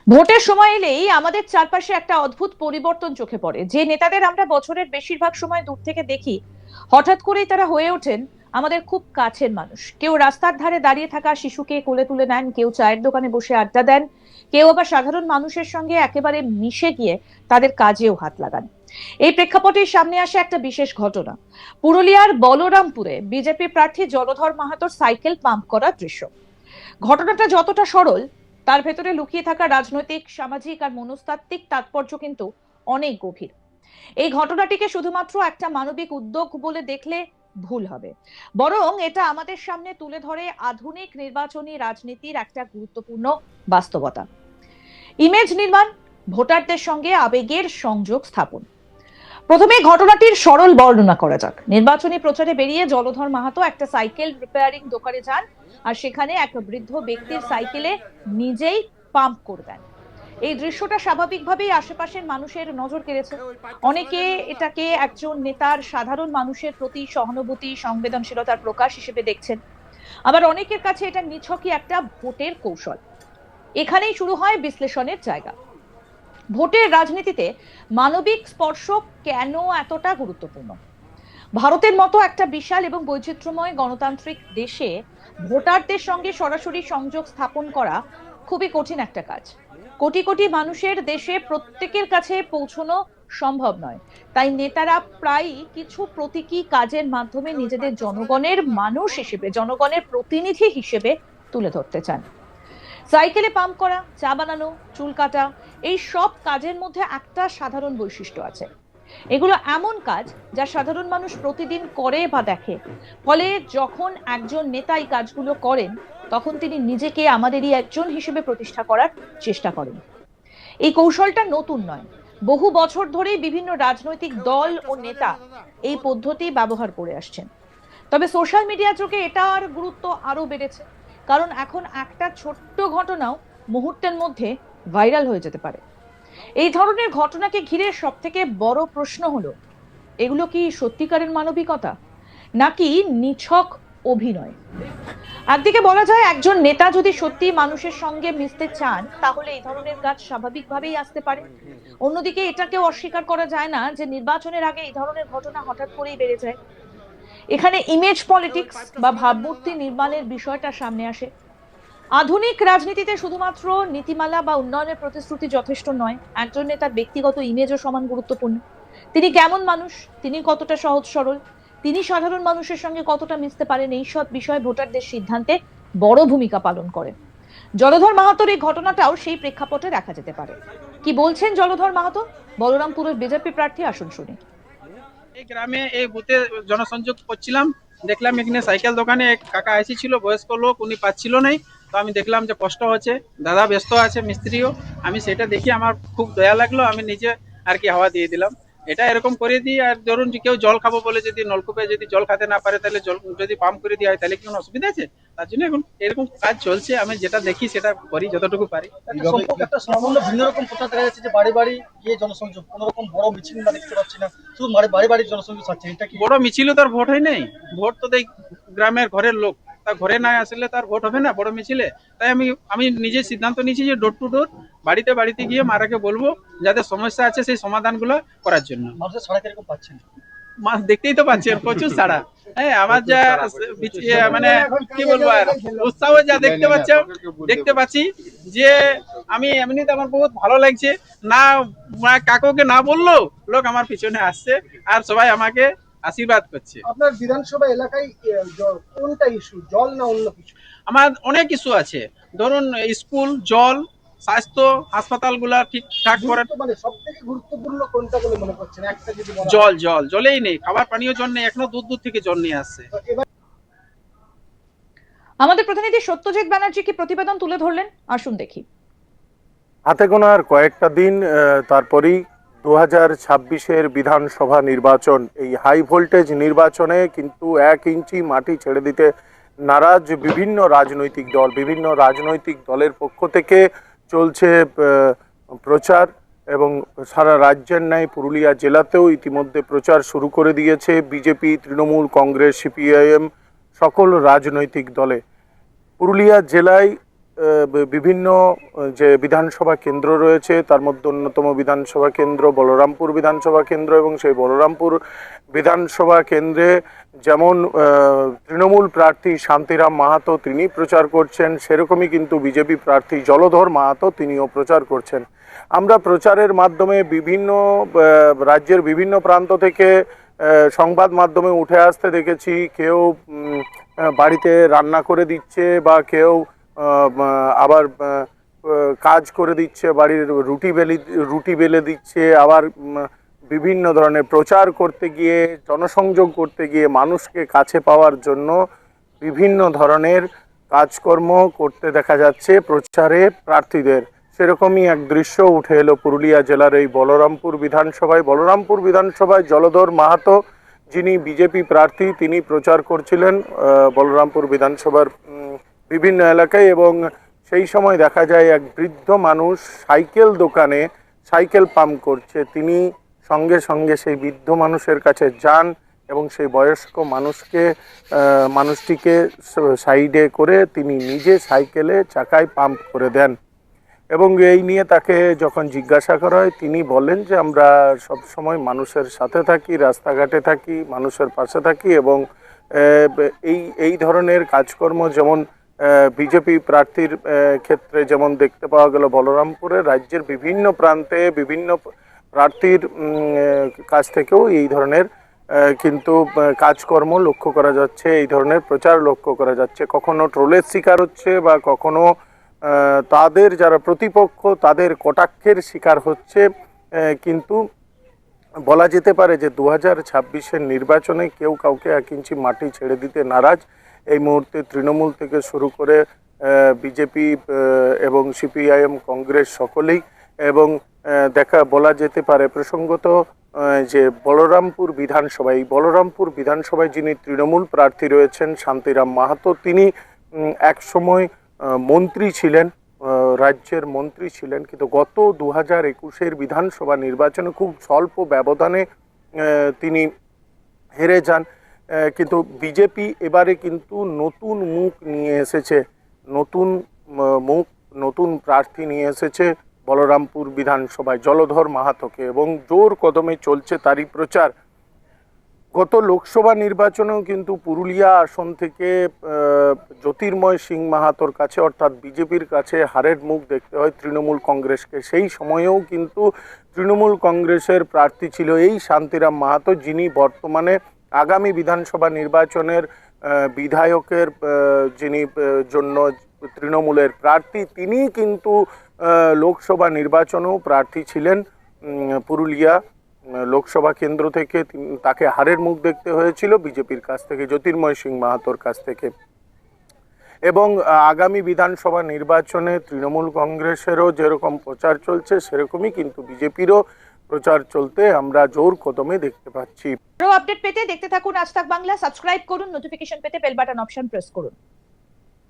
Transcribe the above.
ভোটের সময় এলেই আমাদের চারপাশে একটা অদ্ভুত পরিবর্তন চোখে পড়ে। যে নেতাদের আমরা বছরের বেশিরভাগ সময় দূর থেকে দেখি, হঠাৎ করেই তারা হয়ে ওঠেন আমাদের খুব কাছের মানুষ। কেউ রাস্তার ধারে দাঁড়িয়ে থাকা শিশুকে কোলে তুলে নেন, কেউ চায়ের দোকানে বসে আড্ডা দেন, কেউ আবার সাধারণ মানুষের সঙ্গে একেবারে মিশে গিয়ে তাদের কাজেও হাত লাগান। এই প্রেক্ষাপটের সামনে আসে একটা বিশেষ ঘটনা। পুরুলিয়ার বলরামপুরে বিজেপি প্রার্থী জলধর মাহাতোর সাইকেল পাম্প করার দৃশ্য। ঘটনাটা যতটা সরল, তার ভেতরে লুকিয়ে থাকা রাজনৈতিক, সামাজিক আর মনস্তাত্ত্বিক তাৎপর্য কিন্তু অনেক গভীর। এই ঘটনাটিকে শুধুমাত্র একটা মানবিক উদ্যোগ বলে দেখলে ভুল হবে, বরং এটা আমাদের সামনে তুলে ধরে আধুনিক নির্বাচনী রাজনীতির একটা গুরুত্বপূর্ণ বাস্তবতা। ইমেজ নির্মাণ, ভোটারদের সঙ্গে আবেগের সংযোগ স্থাপন। প্রথমে ঘটনাটির সরল বর্ণনা করা যাক। নির্বাচনী প্রচারে বেরিয়ে জলধর মাহাতো একটা সাইকেল রিপেয়ারিং দোকানে যান, আর সেখানে এক বৃদ্ধ ব্যক্তির সাইকেলে নিজেই পাম্প করবেন। এই দৃশ্যটা স্বাভাবিকভাবেই আশেপাশের মানুষের নজর কেড়েছে। অনেকে এটাকে একজন নেতার সাধারণ মানুষের প্রতি সহানুভূতি, সংবেদনশীলতার প্রকাশ হিসেবে দেখছেন। আবার অনেকের কাছে এটা নিছকই একটা ভোটের কৌশল। এখানেই শুরু হয় বিশ্লেষণের জায়গা। ভোটের রাজনীতিতে মানবিক স্পর্শ কেন এতটা গুরুত্বপূর্ণ? ভারতের মতো একটা বিশাল এবং বৈচিত্র্যময় গণতান্ত্রিক দেশে ভোটারদের সঙ্গে সরাসরি সংযোগ স্থাপন করা খুবই কঠিন একটা কাজ। কোটি কোটি মানুষের দেশে প্রত্যেকের কাছে পৌঁছানো সম্ভব নয়। তাই নেতারা প্রায়ই কিছু প্রতীকী কাজের মাধ্যমে নিজেদের জনগণের মানুষ হিসেবে, জনগণের প্রতিনিধি হিসেবে তুলে ধরতে চান। সাইকেলে পাম্প করা, চা বানানো, চুল কাটা, এই সব কাজের মধ্যে একটা সাধারণ বৈশিষ্ট্য আছে। এগুলো এমন কাজ যা সাধারণ মানুষ প্রতিদিন করে বা দেখে। ফলে যখন একজন নেতা এই কাজগুলো করেন, তখন তিনি নিজেকে আমাদেরই একজন হিসেবে প্রতিষ্ঠা করার চেষ্টা করেন। এই কৌশলটা নতুন নয়। বহু বছর ধরেই বিভিন্ন রাজনৈতিক দল ও নেতা এই পদ্ধতি ব্যবহার করে আসছেন। তবে সোশ্যাল মিডিয়া যুগে এটার গুরুত্ব আরো বেড়েছে, কারণ এখন একটা ছোট্ট ঘটনাও মুহূর্তের মধ্যে ভাইরাল হয়ে যেতে পারে। এই ধরনের ঘটনাকে ঘিরে সব থেকে বড় প্রশ্ন হলো, এগুলো কি সত্যিকারের মানবিকতা, নাকি নিছক অভিনয়? একদিকে বলা যায়, একজন নেতা যদি সত্যি মানুষের সঙ্গে মিশতে চান, তাহলে এই ধরনের কাজ স্বাভাবিকভাবেই আসতে পারে। অন্যদিকে এটাকেও অস্বীকার করা যায় না যে নির্বাচনের আগে এই ধরনের ঘটনা হঠাৎ করেই বেড়ে যায়। এখানে ইমেজ পলিটিক্স বা ভাবমূর্তি নির্মাণের বিষয়টা সামনে আসে। আধুনিক রাজনীতিতে শুধুমাত্র নীতিমালা বা উন্নয়নের প্রতিশ্রুতি যথেষ্ট নয়, একজন নেতার ব্যক্তিগত ইমেজও সমান গুরুত্বপূর্ণ। তিনি কেমন মানুষ, তিনি কতটা সহজ সরল, তিনি সাধারণ মানুষের সঙ্গে কতটা মিশতে পারেন, এই সব বিষয়ে ভোটারদের সিদ্ধান্তে বড় ভূমিকা পালন করেন। জলধর মাহাতোর এই ঘটনাটাও সেই প্রেক্ষাপটে দেখা যেতে পারে। কি বলছেন জলধর মাহাতো, বলরামপুরের বিজেপি প্রার্থী? আসুন শুনি। এই গ্রামে এই বুথে জনসংযোগ করছিলাম, দেখলাম এখানে সাইকেল দোকানে এক কাকা এসেছিল, বয়স্ক লোক, উনি পাচ্ছিল নাই। তো আমি দেখলাম যে কষ্ট হচ্ছে, দাদা ব্যস্ত আছে, মিস্ত্রিও। আমি সেটা দেখি আমার খুব দয়া লাগলো, আমি নিজে আর কি হাওয়া দিয়ে দিলাম। এটা এরকম করে দিই। আর ধরুন যে কেউ জল খাবো বলে যদি নলকূপে যদি জল খেতে না পারে, তাহলে জল যদি পাম্প করে দেওয়া হয়, তাহলে কি কোনো অসুবিধা আছে? তার জন্য এখন এরকম কাজ চলছে, আমি যেটা দেখি সেটা করি যতটুকু পারি। একটা সামান্য ভিন্ন রকম কথা দেখা যাচ্ছে যে বাড়ি বাড়ি গিয়ে জনসংযোগ, কোন রকম বড় মিছিল আমরা দেখতে পাচ্ছি না, শুধু বাড়ি বাড়ি জনসংযোগ হচ্ছে। এটা কি বড় মিছিল? তার ভোট হয় নাই। ভোট তো দেয় গ্রামের ঘরের লোক, তার ঘরে না আসলে তার ভোট হবে না বড় মিছিলে। তাই আমি নিজে সিদ্ধান্ত নিয়েছি যে ডোর টু ডোর, বাড়িতে বাড়িতে গিয়ে মারাকে বলবো যাদের সমস্যা আছে সেই সমাধানগুলো করার জন্য। মানুষের সাড়া কিরকম পাচ্ছেন? দেখতেই তো পাচ্ছেন প্রচুর সাড়া। হ্যাঁ, আমার যা মানে কি বলবো আর উৎসাহ যা দেখতে পাচ্ছি যে আমি এমনিতে আমার বহুত ভালো লাগছে। না কাকুকে না বললো লোক আমার পিছনে আসছে, আর সবাই আমাকে আশীর্বাদ করছে। আপনার বিধানসভা এলাকায় কোনটা ইস্যু, জল না অন্য কিছু? আমার অনেক ইস্যু আছে। ধরুন স্কুল, জল, স্বাস্থ্য, হাসপাতালগুলা ঠিকঠাক করে। মানে সব থেকে গুরুত্বপূর্ণ কোনটা বলে মনে করছেন? একটা যদি জলেই নেই, খাবার পানীয় জল নেই, এখনো দূর দূর থেকে জল নিয়ে আসছে। আমাদের প্রতিনিধি সত্যজিৎ ব্যানার্জি কি প্রতিবেদন তুলে ধরলেন, আসুন দেখি। হাতে গোনা আর কয়েকটা দিন, তারপরেই 2026-এর বিধানসভা নির্বাচন। এই হাই ভোল্টেজ নির্বাচনে কিন্তু 1 ইঞ্চি মাটি ছেড়ে দিতে নারাজ বিভিন্ন রাজনৈতিক দলের পক্ষ থেকে চলছে প্রচার, এবং সারা রাজ্যের ন্যায় পুরুলিয়া জেলাতেও ইতিমধ্যে প্রচার শুরু করে দিয়েছে বিজেপি, তৃণমূল কংগ্রেস, সিপিআইএম সকল রাজনৈতিক দলে। পুরুলিয়া জেলায় বিভিন্ন যে বিধানসভা কেন্দ্র রয়েছে তার মধ্যে অন্যতম বিধানসভা কেন্দ্র বলরামপুর বিধানসভা কেন্দ্র, এবং সেই বলরামপুর বিধানসভা কেন্দ্রে যেমন তৃণমূল প্রার্থী শান্তিরাম মাহাতো তিনি প্রচার করছেন, সেরকমই কিন্তু বিজেপি প্রার্থী জলধর মাহাতো তিনিও প্রচার করছেন। আমরা প্রচারের মাধ্যমে বিভিন্ন রাজ্যের বিভিন্ন প্রান্ত থেকে সংবাদ মাধ্যমে উঠে আসতে দেখেছি, কেউ বাড়িতে রান্না করে দিচ্ছে বা কেউ আবার কাজ করে দিচ্ছে, বাড়ির রুটি বেলে দিচ্ছে, আবার বিভিন্ন ধরনের প্রচার করতে গিয়ে জনসংযোগ করতে গিয়ে মানুষকে কাছে পাওয়ার জন্য বিভিন্ন ধরনের কাজকর্ম করতে দেখা যাচ্ছে প্রচারে প্রার্থীদের। সেরকমই এক দৃশ্য উঠে এলো পুরুলিয়া জেলার এই বলরামপুর বিধানসভায় জলধর মাহাতো যিনি বিজেপি প্রার্থী তিনি প্রচার করছিলেন বলরামপুর বিধানসভার বিভিন্ন এলাকায়, এবং সেই সময় দেখা যায় এক বৃদ্ধ মানুষ সাইকেল দোকানে সাইকেল পাম্প করছে। তিনি সঙ্গে সঙ্গে সেই বৃদ্ধ মানুষের কাছে যান এবং সেই বয়স্ক মানুষটিকে সাইডে করে তিনি নিজে সাইকেলে চাকায় পাম্প করে দেন, এবং এই নিয়ে তাকে যখন জিজ্ঞাসা করা হয় তিনি বলেন যে আমরা সব সময় মানুষের সাথে থাকি, রাস্তাঘাটে থাকি, মানুষের পাশে থাকি, এবং এই ধরনের কাজকর্ম যেমন বিজেপি প্রার্থীর ক্ষেত্রে যেমন দেখতে পাওয়া গেল বলরামপুরে, রাজ্যের বিভিন্ন প্রান্তে বিভিন্ন প্রার্থীর কাছ থেকেও এই ধরনের কিন্তু কাজকর্ম লক্ষ্য করা যাচ্ছে, এই ধরনের প্রচার লক্ষ্য করা যাচ্ছে। কখনো ট্রোলের শিকার হচ্ছে বা কখনো তাদের যারা প্রতিপক্ষ তাদের কটাক্ষের শিকার হচ্ছে, কিন্তু বলা যেতে পারে যে 2026-এর নির্বাচনে কেউ কাউকে 1 ইঞ্চি মাটি ছেড়ে দিতে নারাজ। এই মুহূর্তে তৃণমূল থেকে শুরু করে বিজেপি এবং সিপিআইএম কংগ্রেস সকলেই, এবং বলা যেতে পারে প্রসঙ্গত যে বলরামপুর বিধানসভায় যিনি তৃণমূল প্রার্থী রয়েছেন শান্তিরাম মাহাতো, তিনি এক সময় মন্ত্রী ছিলেন, রাজ্যের মন্ত্রী ছিলেন, কিন্তু গত 2021-এর বিধানসভা নির্বাচনে খুব স্বল্প ব্যবধানে তিনি হেরে যান। কিন্তু বিজেপি এবারে কিন্তু নতুন মুখ নিয়ে এসেছে, নতুন প্রার্থী নিয়ে এসেছে বলরামপুর বিধানসভায় জলধর মাহাতোকে, এবং জোর কদমে চলছে তারই প্রচার। গত লোকসভা নির্বাচনেও কিন্তু পুরুলিয়া আসন থেকে জ্যোতির্ময় সিং মাহাতোর কাছে অর্থাৎ বিজেপির কাছে হারের মুখ দেখতে হয় তৃণমূল কংগ্রেসকে। সেই সময়েও কিন্তু তৃণমূল কংগ্রেসের প্রার্থী ছিল এই শান্তিরাম মাহাতো, যিনি বর্তমানে আগামী বিধানসভা নির্বাচনের বিধায়কের যিনি জন্য তৃণমূলের প্রার্থী, তিনি কিন্তু লোকসভা নির্বাচনেও প্রার্থী ছিলেন পুরুলিয়া লোকসভা কেন্দ্র থেকে। তাকে হারের মুখ দেখতে হয়েছিল বিজেপির কাছ থেকে, জ্যোতির্ময় সিং মাহাতোর কাছ থেকে। এবং আগামী বিধানসভা নির্বাচনে তৃণমূল কংগ্রেসেরও যেরকম প্রচার চলছে সেরকমই কিন্তু বিজেপিরও প্রচার চলতে আমরা জোর কদমে দেখতে পাচ্ছি। আরো আপডেট পেতে দেখতে থাকুন আজ তাক বাংলা, সাবস্ক্রাইব করুন, নোটিফিকেশন পেতে বেল বাটন অপশন প্রেস করুন।